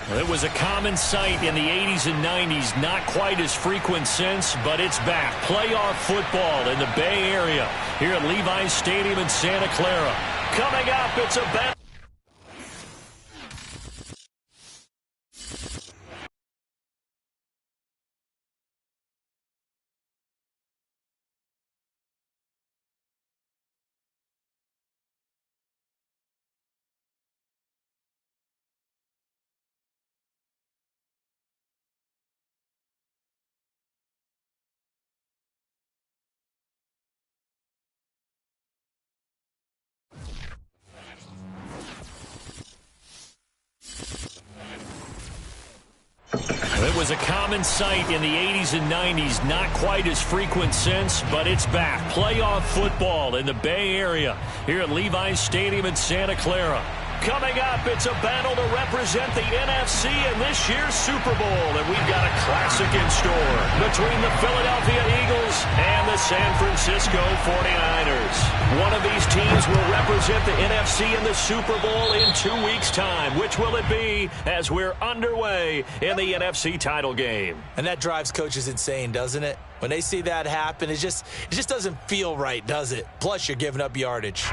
It was a common sight in the 80s and 90s, not quite as frequent since, but it's back. Playoff football in the Bay Area here at Levi's Stadium in Santa Clara. Coming up, it's a battle. It was a common sight in the 80s and 90s, not quite as frequent since, but it's back. Playoff football in the Bay Area here at Levi's Stadium in Santa Clara. Coming up, it's a battle to represent the NFC in this year's Super Bowl, and we've got a classic in store between the Philadelphia Eagles and the San Francisco 49ers. One of these teams will represent the NFC in the Super Bowl in 2 weeks' time. Which will it be as we're underway in the NFC title game? And that drives coaches insane, doesn't it? When they see that happen, it just doesn't feel right, does it? Plus, you're giving up yardage.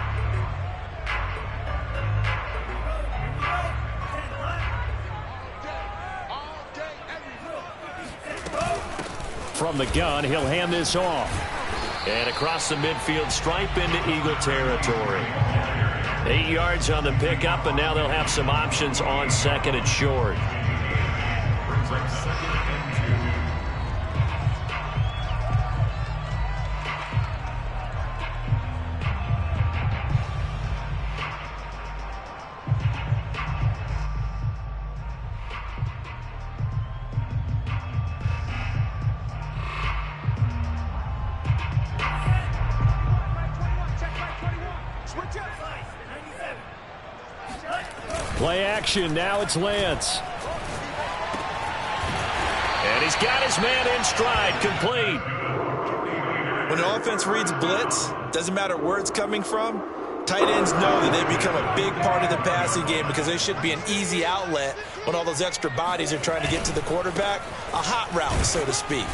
From the gun, he'll hand this off. And across the midfield stripe into Eagle territory. 8 yards on the pickup, and now they'll have some options on second and short. Play action, now it's Lance. And he's got his man in stride, complete. When the offense reads blitz, doesn't matter where it's coming from, tight ends know that they become a big part of the passing game because they should be an easy outlet when all those extra bodies are trying to get to the quarterback. A hot route, so to speak.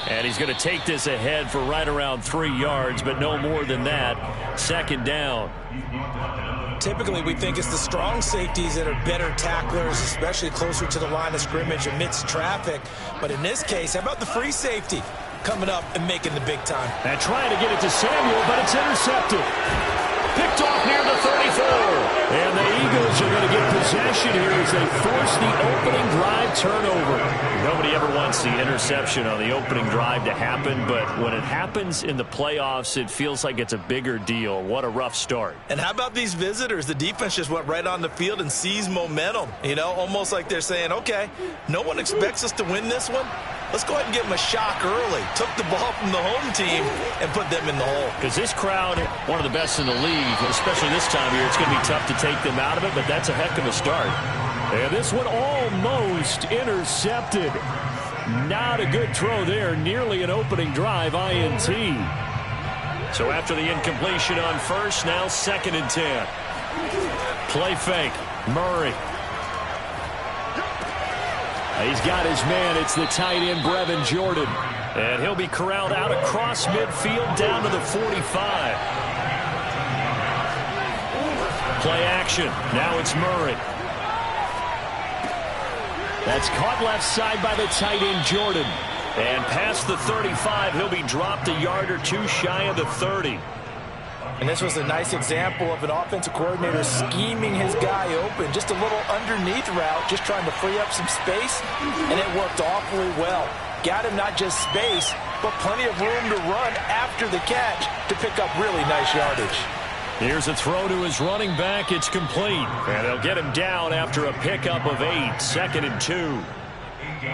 And he's going to take this ahead for right around 3 yards, but no more than that. Second down. Typically, we think it's the strong safeties that are better tacklers, especially closer to the line of scrimmage amidst traffic. But in this case, how about the free safety coming up and making the big time? And trying to get it to Samuel, but it's intercepted. Picked off near the 34. And the Eagles are going to get possession here as they force the opening drive turnover. Nobody ever wants the interception on the opening drive to happen, but when it happens in the playoffs, it feels like it's a bigger deal. What a rough start. And how about these visitors? The defense just went right on the field and seized momentum. You know, almost like they're saying, okay, no one expects us to win this one. Let's go ahead and give them a shock early. Took the ball from the home team and put them in the hole. Because this crowd, one of the best in the league, especially this time of year, it's going to be tough to take them out of it, but that's a heck of a start. And this one almost intercepted. Not a good throw there. Nearly an opening drive, INT. So after the incompletion on first, now second and 10. Play fake. Murray. He's got his man. It's the tight end, Brevin Jordan. And he'll be corralled out across midfield down to the 45. Play action. Now it's Murray. That's caught left side by the tight end, Jordan. And past the 35, he'll be dropped a yard or two shy of the 30. And this was a nice example of an offensive coordinator scheming his guy open. Just a little underneath route, just trying to free up some space, and it worked awfully well. Got him not just space, but plenty of room to run after the catch to pick up really nice yardage. Here's a throw to his running back. It's complete. And they'll get him down after a pickup of 8. Second and 2.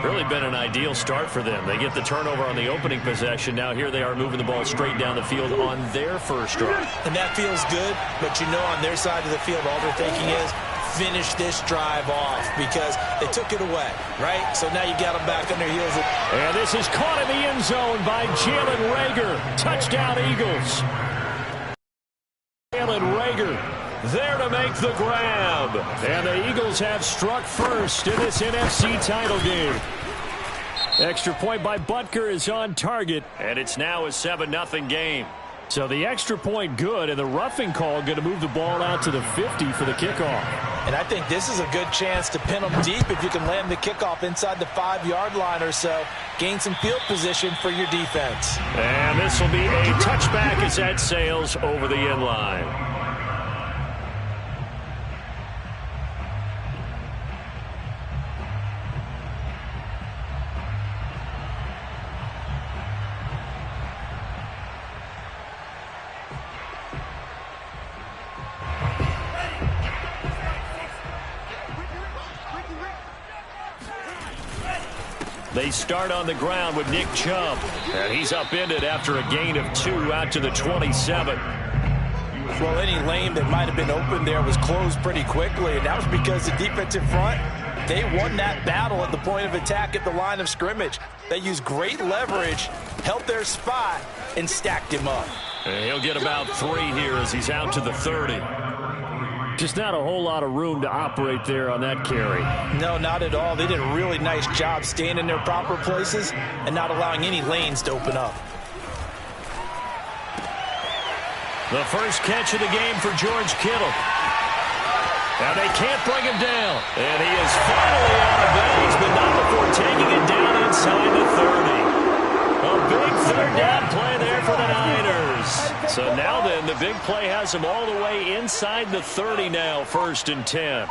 Really been an ideal start for them. They get the turnover on the opening possession. Now here they are moving the ball straight down the field on their first drive. And that feels good, but you know on their side of the field all they're thinking is finish this drive off because they took it away, right? So now you got them back on their heels. And this is caught in the end zone by Jalen Reagor. Touchdown, Eagles. Jalen Reagor there to make make the grab. And the Eagles have struck first in this NFC title game. Extra point by Butker is on target, and it's now a 7-0 game. So the extra point good, and the roughing call going to move the ball out to the 50 for the kickoff. And I think this is a good chance to pin them deep if you can land the kickoff inside the 5-yard line or so. Gain some field position for your defense. And this will be a touchback as that sails over the end line. They start on the ground with Nick Chubb. And he's upended after a gain of 2 out to the 27. Well, any lane that might have been open there was closed pretty quickly, and that was because the defensive front, they won that battle at the point of attack at the line of scrimmage. They used great leverage, held their spot, and stacked him up. And he'll get about 3 here as he's out to the 30. Just not a whole lot of room to operate there on that carry. No, not at all. They did a really nice job staying in their proper places and not allowing any lanes to open up. The first catch of the game for George Kittle. Now they can't bring him down. And he is finally out of bounds, but not before taking it down inside the 30. A big third down play there for the Niners. So now then, the big play has him all the way inside the 30 now, 1st and 10.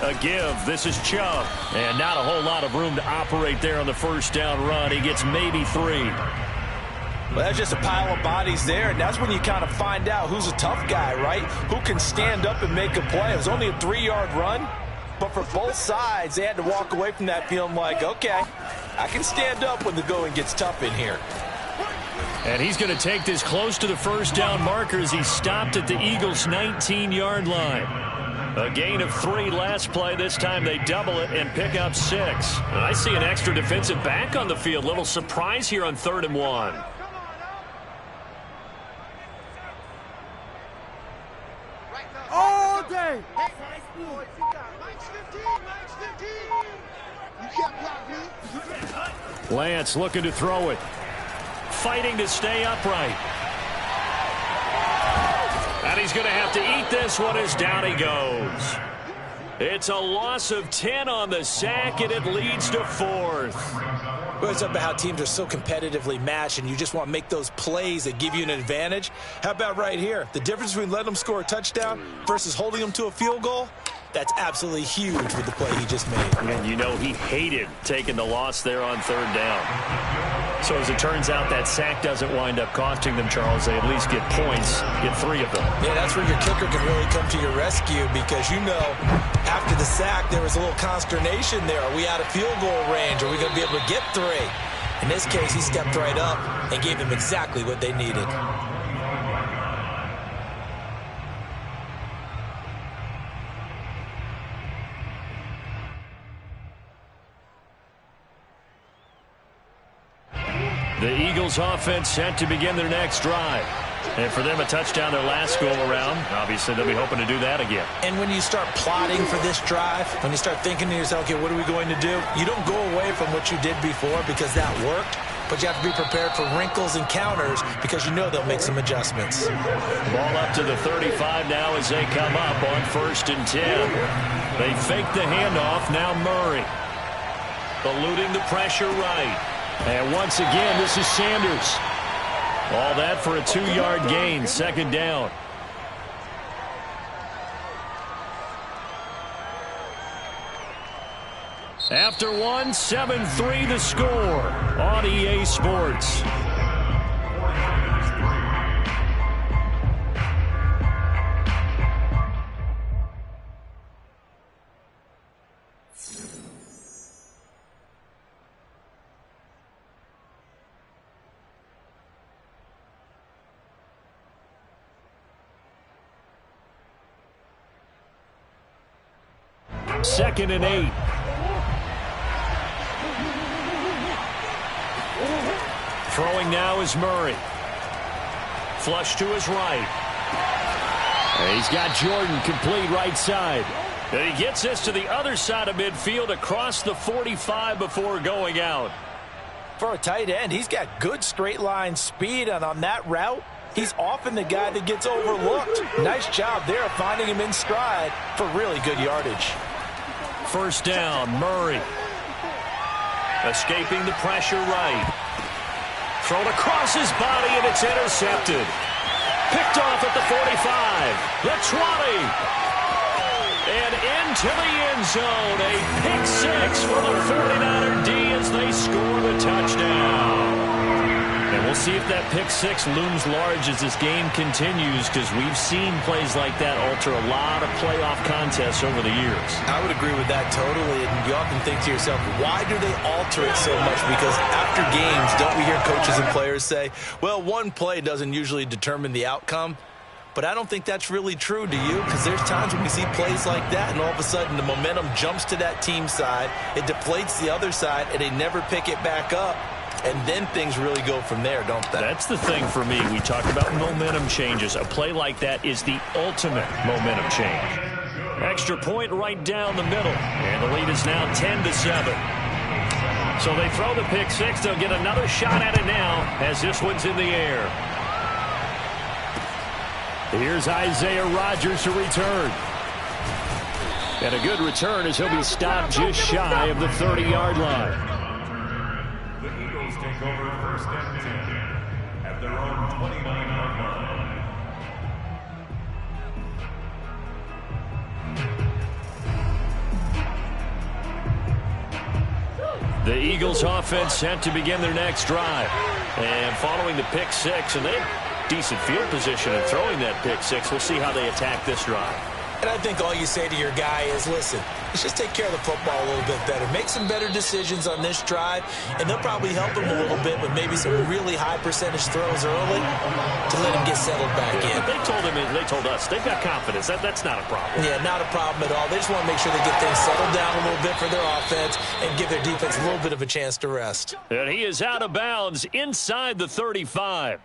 A give. This is Chubb. And not a whole lot of room to operate there on the first down run. He gets maybe 3. Well, that's just a pile of bodies there, and that's when you kind of find out who's a tough guy, right? Who can stand up and make a play. It was only a 3-yard run, but for both sides, they had to walk away from that feeling like, okay, I can stand up when the going gets tough in here. And he's going to take this close to the first down marker as he stopped at the Eagles' 19-yard line. A gain of 3 last play. This time they double it and pick up 6. And I see an extra defensive back on the field. Little surprise here on 3rd and 1. All day. Lance looking to throw it. Fighting to stay upright. And he's going to have to eat this one as down he goes. It's a loss of 10 on the sack, and it leads to 4th. Well, it's about how teams are so competitively matched, and you just want to make those plays that give you an advantage. How about right here? The difference between letting them score a touchdown versus holding them to a field goal, that's absolutely huge with the play he just made. And you know he hated taking the loss there on 3rd down. So as it turns out, that sack doesn't wind up costing them, Charles. They at least get points, get 3 of them. Yeah, that's where your kicker can really come to your rescue because, you know, after the sack, there was a little consternation there. Are we out of field goal range? Are we going to be able to get 3? In this case, he stepped right up and gave them exactly what they needed. The Eagles offense set to begin their next drive. And for them, a touchdown their last go-around. Obviously, they'll be hoping to do that again. And when you start plotting for this drive, when you start thinking to yourself, okay, what are we going to do? You don't go away from what you did before because that worked, but you have to be prepared for wrinkles and counters because you know they'll make some adjustments. Ball up to the 35 now as they come up on 1st and 10. They fake the handoff. Now Murray eluding the pressure right. And once again, this is Sanders. All that for a 2-yard gain, 2nd down. After 1, 7-3 the score on EA Sports. Second and 8. Throwing now is Murray. Flush to his right. And he's got Jordan complete right side. And he gets this to the other side of midfield across the 45 before going out. For a tight end, he's got good straight line speed, and on that route, he's often the guy that gets overlooked. Nice job there of finding him in stride for really good yardage. First down, Murray. Escaping the pressure right. Thrown across his body, and it's intercepted. Picked off at the 45, the 20. And into the end zone, a pick six for the 49er D as they score the touchdown. And we'll see if that pick six looms large as this game continues, because we've seen plays like that alter a lot of playoff contests over the years. I would agree with that totally, and you often think to yourself, why do they alter it so much? Because after games, don't we hear coaches and players say, well, one play doesn't usually determine the outcome? But I don't think that's really true, do you? Because there's times when we see plays like that, and all of a sudden the momentum jumps to that team side, it deflates the other side, and they never pick it back up. And then things really go from there, don't they? That's the thing for me. We talk about momentum changes. A play like that is the ultimate momentum change. Extra point right down the middle. And the lead is now 10-7. So they throw the pick six. They'll get another shot at it now as this one's in the air. Here's Isaiah Rodgers to return. And a good return as he'll be stopped just shy of the 30-yard line. The Eagles take over first and 10 at their own 29-yard line. The Eagles offense set to begin their next drive. And following the pick six, and they have decent field position and throwing that pick six. We'll see how they attack this drive. And I think all you say to your guy is, listen, let's just take care of the football a little bit better. Make some better decisions on this drive, and they'll probably help him a little bit with maybe some really high percentage throws early to let him get settled back in. They told him, and they told us, they've got confidence. That's not a problem. Yeah, not a problem at all. They just want to make sure they get things settled down a little bit for their offense and give their defense a little bit of a chance to rest. And he is out of bounds inside the 35.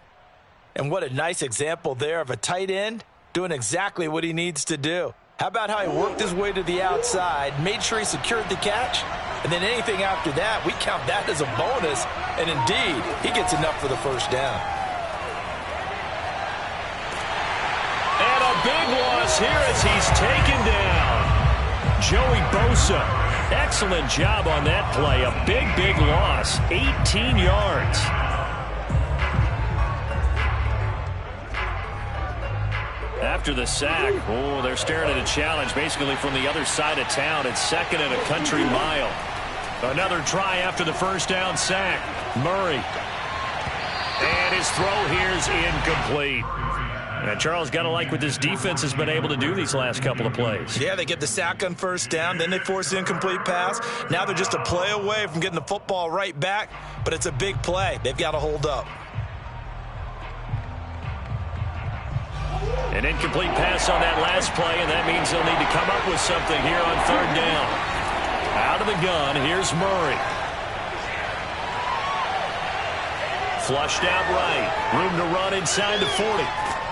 And what a nice example there of a tight end doing exactly what he needs to do. How about how he worked his way to the outside, made sure he secured the catch, and then anything after that, we count that as a bonus. And indeed, he gets enough for the first down. And a big loss here as he's taken down. Joey Bosa, excellent job on that play. A big loss, 18 yards. After the sack, they're staring at a challenge basically from the other side of town. It's second and a country mile. Another try after the first down sack. Murray. And his throw here's incomplete. And Charles, got to like what this defense has been able to do these last couple of plays. Yeah, they get the sack on first down, then they force the incomplete pass. Now they're just a play away from getting the football right back, but it's a big play. They've got to hold up. An incomplete pass on that last play, and that means they'll need to come up with something here on third down. Out of the gun, here's Murray. Flushed out right. Room to run inside the 40.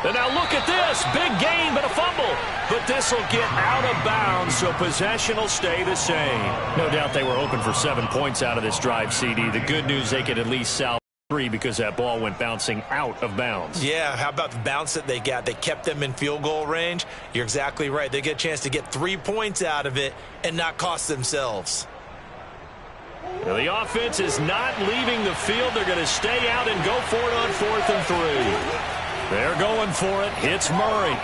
And now look at this. Big gain, but a fumble. But this will get out of bounds, so possession will stay the same. No doubt they were hoping for 7 points out of this drive, CD. The good news, they could at least salvage 3 because that ball went bouncing out of bounds. Yeah, how about the bounce that they got? They kept them in field goal range. You're exactly right. They get a chance to get 3 points out of it and not cost themselves. Now the offense is not leaving the field. They're going to stay out and go for it on 4th and 3. They're going for it. It's Murray.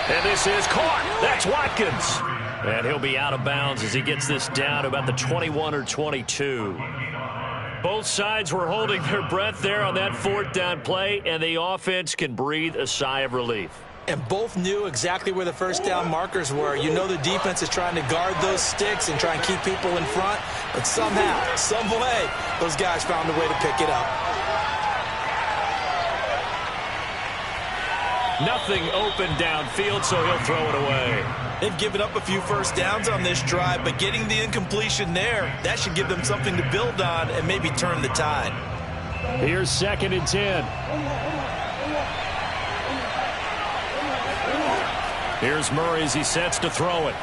And this is caught. That's Watkins. And he'll be out of bounds as he gets this down to about the 21 or 22. Both sides were holding their breath there on that 4th down play, and the offense can breathe a sigh of relief. And both knew exactly where the first down markers were. You know the defense is trying to guard those sticks and try and keep people in front, but somehow, some way, those guys found a way to pick it up. Nothing open downfield, so he'll throw it away. They've given up a few first downs on this drive, but getting the incompletion there, that should give them something to build on and maybe turn the tide. Here's 2nd and 10. Here's Murray as he sets to throw it.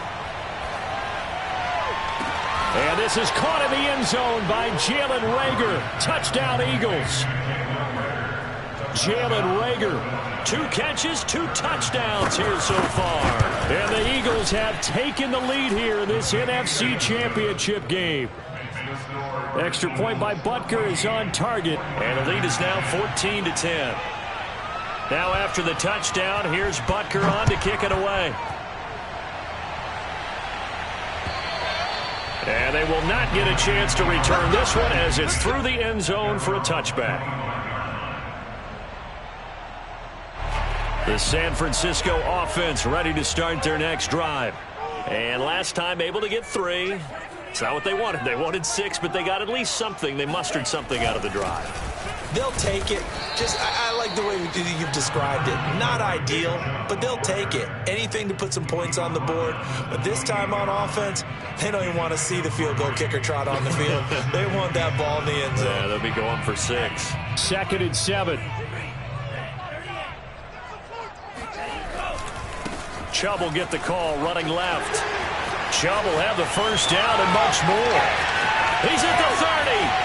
And this is caught in the end zone by Jalen Reagor. Touchdown, Eagles. Jalen Reagor, 2 catches, 2 touchdowns here so far. And the Eagles have taken the lead here in this NFC Championship game. Extra point by Butker is on target. And the lead is now 14-10. Now after the touchdown, here's Butker on to kick it away. And they will not get a chance to return this one as it's through the end zone for a touchback. The San Francisco offense ready to start their next drive. And last time able to get 3. It's not what they wanted. They wanted 6, but they got at least something. They mustered something out of the drive. They'll take it. I like the way you've described it. Not ideal, but they'll take it. Anything to put some points on the board. But this time on offense, they don't even want to see the field goal kicker trot on the field. They want that ball in the end zone. Yeah, they'll be going for 6. 2nd and 7. Chubb will get the call running left. Chubb will have the first down and much more. He's at the 30.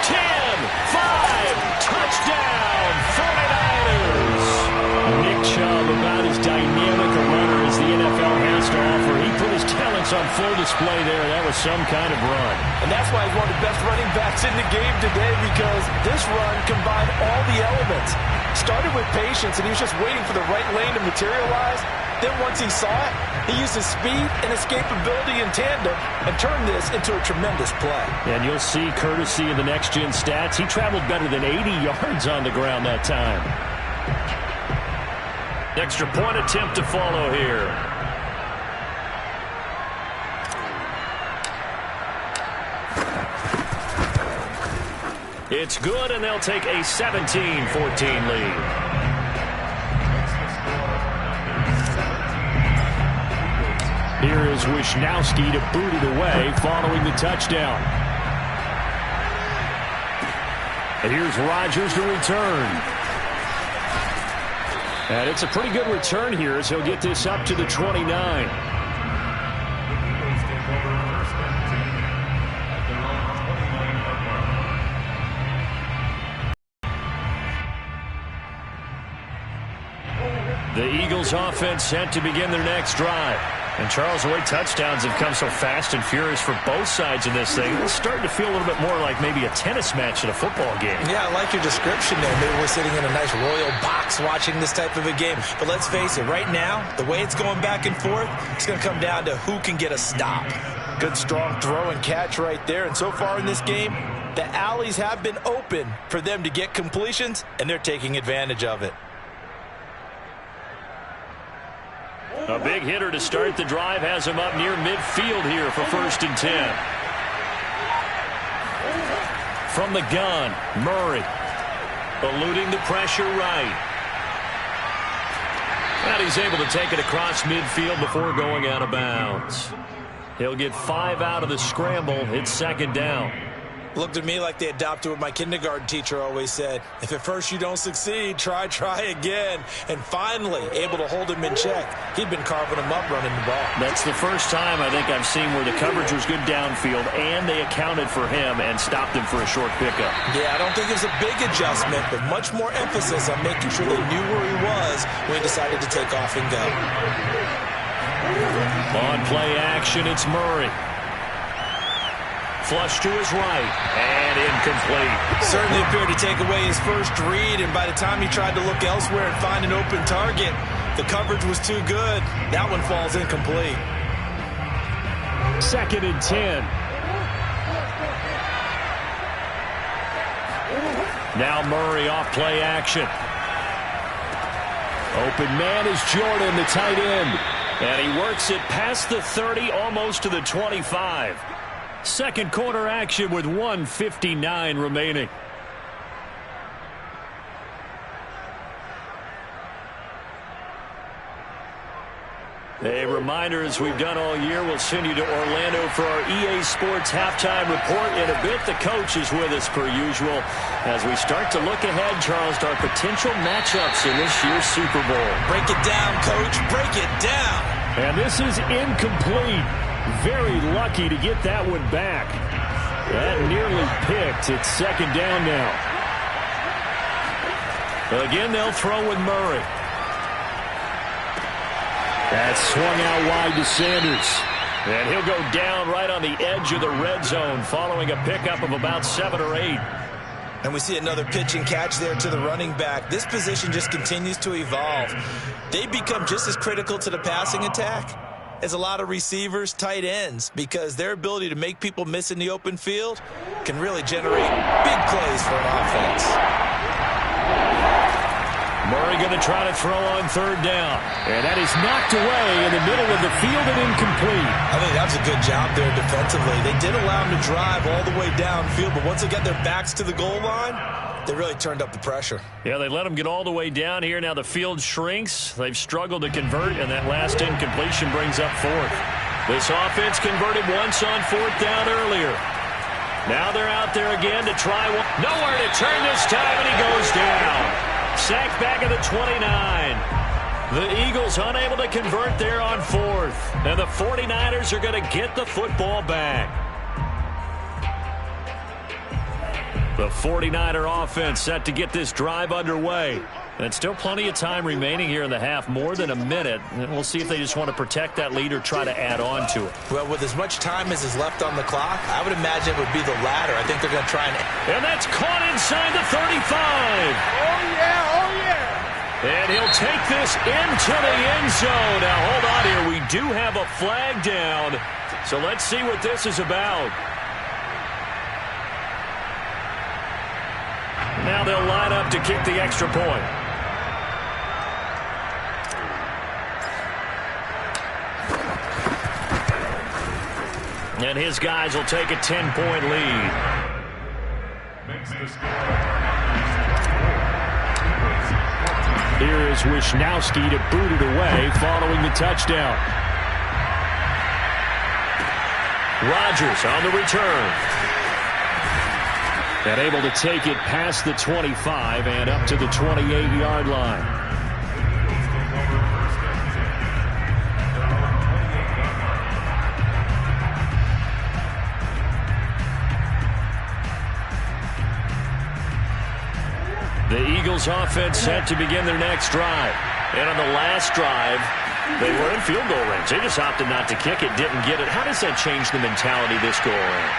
10, 5, touchdown, 49ers. Nick Chubb, about as dynamic a runner as the NFL has to offer. He put his talents on full display there. That was some kind of run. And that's why he's one of the best running backs in the game today, because this run combined all the elements. Started with patience, and he was just waiting for the right lane to materialize. Then once he saw it, he used his speed and escapability in tandem and turned this into a tremendous play. And you'll see, courtesy of the next-gen stats, he traveled better than 80 yards on the ground that time. Extra point attempt to follow here. It's good, and they'll take a 17-14 lead. Here is Wisnowski to boot it away following the touchdown. And here's Rodgers to return. And it's a pretty good return here as he'll get this up to the 29. The Eagles offense set to begin their next drive. And Charles, the way touchdowns have come so fast and furious for both sides of this thing, it's starting to feel a little bit more like maybe a tennis match in a football game. Yeah, I like your description there. Maybe we're sitting in a nice royal box watching this type of a game. But let's face it, right now, the way it's going back and forth, it's going to come down to who can get a stop. Good, strong throw and catch right there. And so far in this game, the alleys have been open for them to get completions, and they're taking advantage of it. A big hitter to start the drive has him up near midfield here for 1st and 10. From the gun, Murray. Eluding the pressure right. And he's able to take it across midfield before going out of bounds. He'll get 5 out of the scramble. It's 2nd down. Looked at me like they adopted what my kindergarten teacher always said. If at first you don't succeed, try again. And finally, able to hold him in check. He'd been carving him up running the ball. That's the first time I think I've seen where the coverage was good downfield and they accounted for him and stopped him for a short pickup. Yeah, I don't think it was a big adjustment, but much more emphasis on making sure they knew where he was when he decided to take off and go. On play action, it's Murray. Flush to his right, and incomplete. Certainly appeared to take away his first read, and by the time he tried to look elsewhere and find an open target, the coverage was too good. That one falls incomplete. 2nd and 10. Now Murray off play action. Open man is Jordan, the tight end. And he works it past the 30, almost to the 25. Second quarter action with 1:59 remaining. They reminder, as we've done all year, we'll send you to Orlando for our EA Sports halftime report in a bit. The coach is with us per usual as we start to look ahead, Charles, to our potential matchups in this year's Super Bowl. Break it down, Coach. Break it down. And this is incomplete. Very lucky to get that one back. That nearly picked. It's second down now. Again, they'll throw with Murray. That's swung out wide to Sanders. And he'll go down right on the edge of the red zone following a pickup of about 7 or 8. And we see another pitch and catch there to the running back. This position just continues to evolve. They become just as critical to the passing attack as a lot of receivers, tight ends, because their ability to make people miss in the open field can really generate big plays for an offense. Murray going to try to throw on third down. And that is knocked away in the middle of the field and incomplete. I think that was a good job there defensively. They did allow him to drive all the way downfield, but once they got their backs to the goal line, they really turned up the pressure. Yeah, they let him get all the way down here. Now the field shrinks. They've struggled to convert, and that last incompletion brings up fourth. This offense converted once on fourth down earlier. Now they're out there again to try one. Nowhere to turn this time, and he goes down. Sacked back at the 29. The Eagles unable to convert there on fourth. And the 49ers are going to get the football back. The 49er offense set to get this drive underway. And still plenty of time remaining here in the half, more than a minute. And we'll see if they just want to protect that lead or try to add on to it. Well, with as much time as is left on the clock, I would imagine it would be the latter. I think they're going to try and... And that's caught inside the 35. Oh, yeah, oh, yeah. And he'll take this into the end zone. Now, hold on here. We do have a flag down. So let's see what this is about. Now they'll line up to kick the extra point. And his guys will take a 10-point lead. Here is Wisnowski to boot it away following the touchdown. Rodgers on the return. And able to take it past the 25 and up to the 28-yard line. The Eagles offense set to begin their next drive. And on the last drive, they were in field goal range. They just opted not to kick it, didn't get it. How does that change the mentality this go around?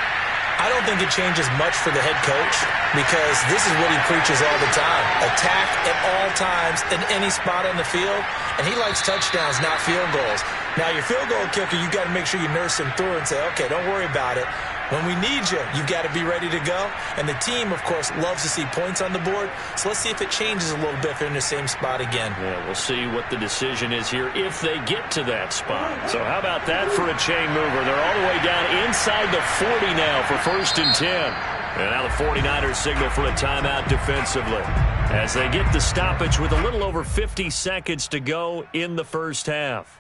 I don't think it changes much for the head coach because this is what he preaches all the time. Attack at all times in any spot on the field, and he likes touchdowns, not field goals. Now, your field goal kicker, you've got to make sure you nurse him through and say, okay, don't worry about it. When we need you, you've got to be ready to go. And the team, of course, loves to see points on the board. So let's see if it changes a little bit if they're in the same spot again. Yeah, we'll see what the decision is here if they get to that spot. So how about that for a chain mover? They're all the way down inside the 40 now for 1st and 10. And now the 49ers signal for a timeout defensively as they get the stoppage with a little over 50 seconds to go in the first half.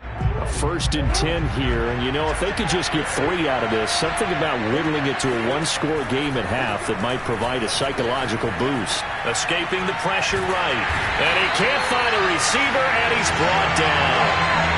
A 1st and 10 here, and you know, if they could just get 3 out of this, something about whittling it to a one-score game at half that might provide a psychological boost. Escaping the pressure right, and he can't find a receiver, and he's brought down.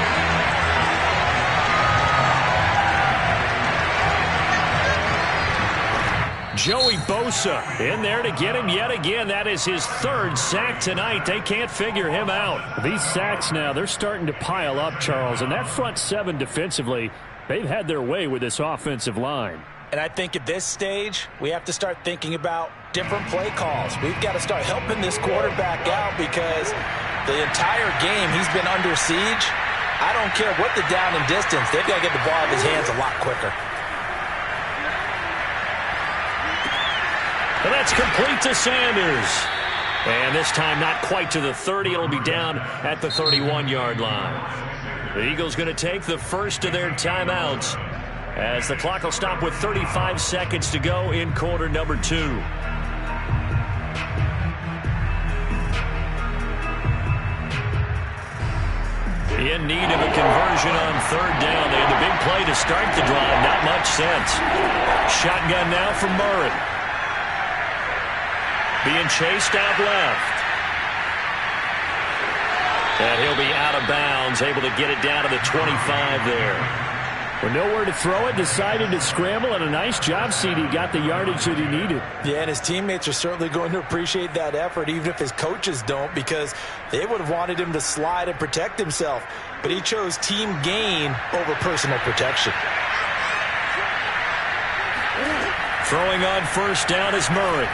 Joey Bosa in there to get him yet again. That is his 3rd sack tonight. They can't figure him out. These sacks now, they're starting to pile up, Charles. And that front 7 defensively, they've had their way with this offensive line. And I think at this stage, we have to start thinking about different play calls. We've got to start helping this quarterback out because the entire game he's been under siege. I don't care what the down and distance. They've got to get the ball out of his hands a lot quicker. And that's complete to Sanders. And this time not quite to the 30. It'll be down at the 31-yard line. The Eagles going to take the first of their timeouts as the clock will stop with 35 seconds to go in quarter number 2. In need of a conversion on third down. They had the big play to start the drive. Not much sense. Shotgun now from Murray. Being chased out left. And he'll be out of bounds, able to get it down to the 25 there. Well, nowhere to throw it, decided to scramble, and a nice job, CD. Got the yardage that he needed. Yeah, and his teammates are certainly going to appreciate that effort, even if his coaches don't, because they would have wanted him to slide and protect himself. But he chose team gain over personal protection. Throwing on first down is Murray.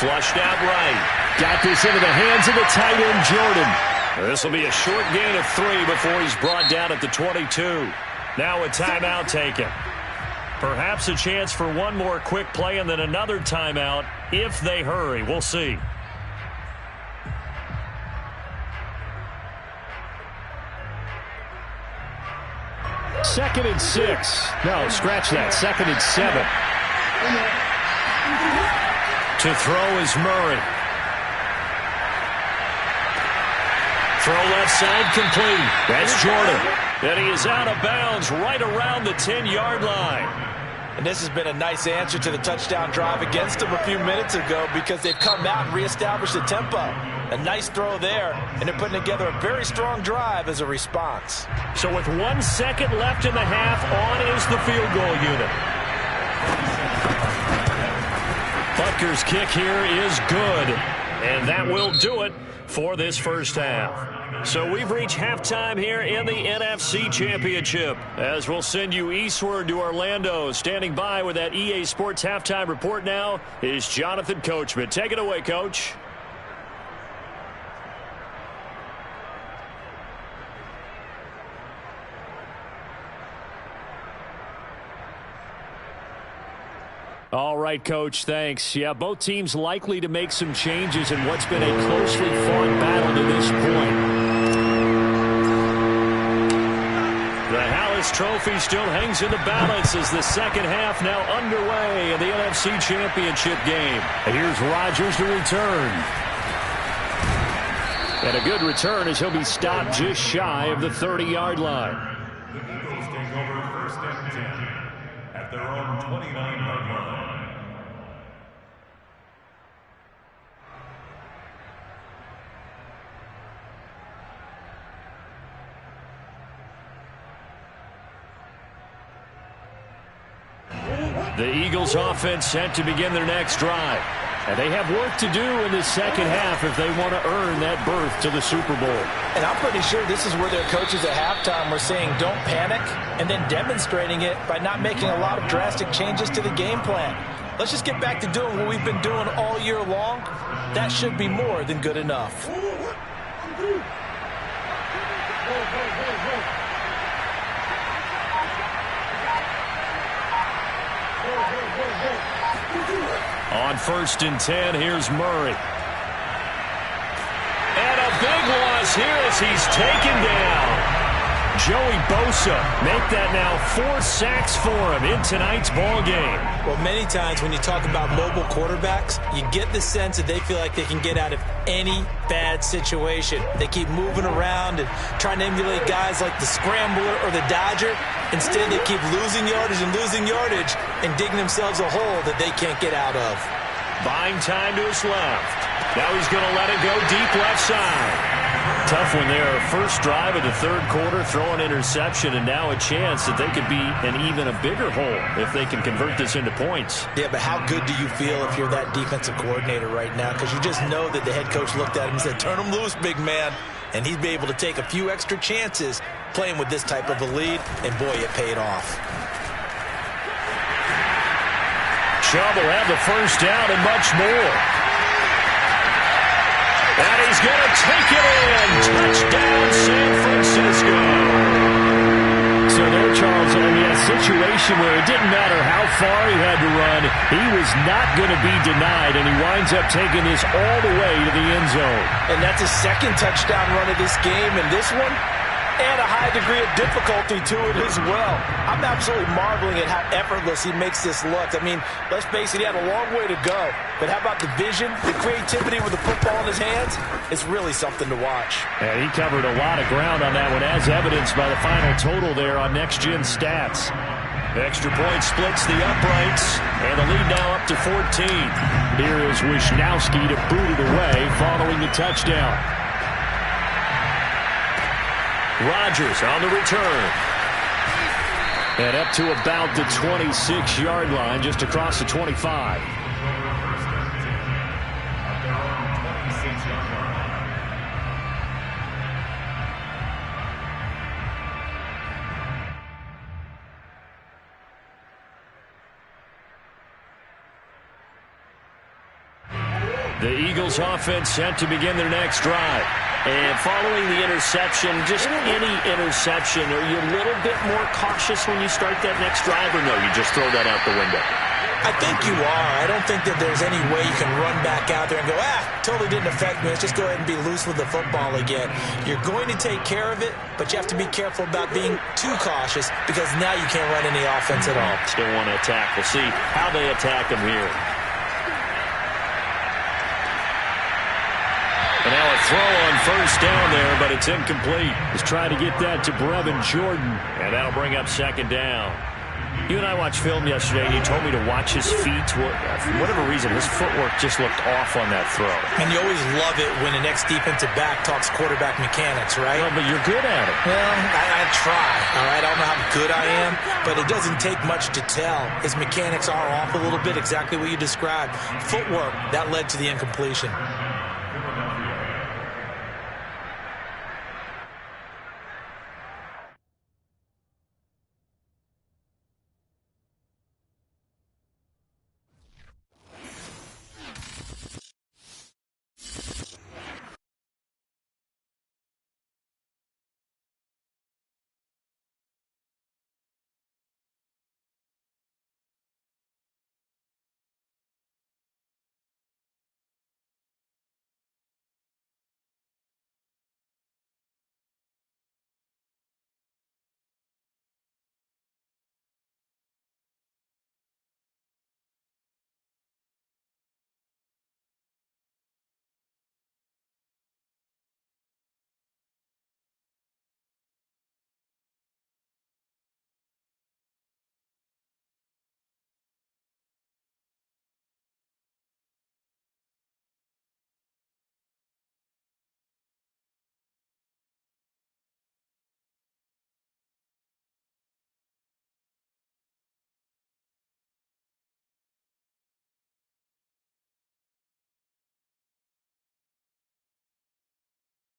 Flushed out right. Got this into the hands of the tight end, Jordan. This will be a short gain of 3 before he's brought down at the 22. Now a timeout taken. Perhaps a chance for one more quick play and then another timeout if they hurry. We'll see. Second and 6. No, scratch that. Second and 7. To throw is Murray. Throw left side complete. That's Jordan. And he is out of bounds right around the 10-yard line. And this has been a nice answer to the touchdown drive against them a few minutes ago because they've come out and reestablished the tempo. A nice throw there, and they're putting together a very strong drive as a response. So with 1 second left in the half, on is the field goal unit. Butker's kick here is good, and that will do it for this first half. So we've reached halftime here in the NFC Championship, as we'll send you eastward to Orlando. Standing by with that EA Sports halftime report now is Jonathan Coachman. Take it away, Coach. All right, Coach, thanks. Yeah, both teams likely to make some changes in what's been a closely fought battle to this point. The Hallis Trophy still hangs in the balance as the second half now underway in the NFC Championship game. And here's Rodgers to return. And a good return as he'll be stopped just shy of the 30-yard line. The Eagles take over first and 10 at their own 29-yard line. The Eagles offense set to begin their next drive. And they have work to do in the second half if they want to earn that berth to the Super Bowl. And I'm pretty sure this is where their coaches at halftime were saying don't panic and then demonstrating it by not making a lot of drastic changes to the game plan. Let's just get back to doing what we've been doing all year long. That should be more than good enough. On first and 10, here's Murray. And a big loss here as he's taken down. Joey Bosa make that now 4 sacks for him in tonight's ball game. Well, many times when you talk about mobile quarterbacks, you get the sense that they feel like they can get out of any bad situation. They keep moving around and trying to emulate guys like the Scrambler or the Dodger. Instead, they keep losing yardage and digging themselves a hole that they can't get out of. Buying time to his left. Now he's going to let it go deep left side. Tough one there. First drive of the third quarter, throw an interception, and now a chance that they could be in even a bigger hole if they can convert this into points. Yeah, but how good do you feel if you're that defensive coordinator right now? Because you just know that the head coach looked at him and said, turn him loose, big man. And he'd be able to take a few extra chances playing with this type of a lead, and boy, it paid off. Chubb will have the first down and much more. And he's going to take it in. Touchdown, San Francisco. So there, Charles, I mean, a situation where it didn't matter how far he had to run, he was not going to be denied, and he winds up taking this all the way to the end zone. And that's his second touchdown run of this game, and this one, And a high degree of difficulty to it as well. I'm absolutely marveling at how effortless he makes this look. I mean, let's face it, he had a long way to go. But how about the vision, the creativity with the football in his hands? It's really something to watch. And he covered a lot of ground on that one, as evidenced by the final total there on Next Gen Stats. The extra point splits the uprights, and the lead now up to 14. Here is Wisnowski to boot it away following the touchdown. Rodgers on the return. And up to about the 26-yard line, just across the 25. The Eagles offense set to begin their next drive. And following the interception, just any interception, are you a little bit more cautious when you start that next drive, or no, you just throw that out the window? I think you are. I don't think that there's any way you can run back out there and go, totally didn't affect me. Let's just go ahead and be loose with the football again. You're going to take care of it, but you have to be careful about being too cautious because now you can't run any offense at all. Still want to attack. We'll see how they attack him here. And now a throw on first down there, but it's incomplete. He's trying to get that to Brevin Jordan. And that'll bring up second down. You and I watched film yesterday, and you told me to watch his feet. For whatever reason, his footwork just looked off on that throw. And you always love it when the next defensive back talks quarterback mechanics, right? Well, but you're good at it. Well, I try, all right? I don't know how good I am, but it doesn't take much to tell. His mechanics are off a little bit, exactly what you described. Footwork, that led to the incompletion.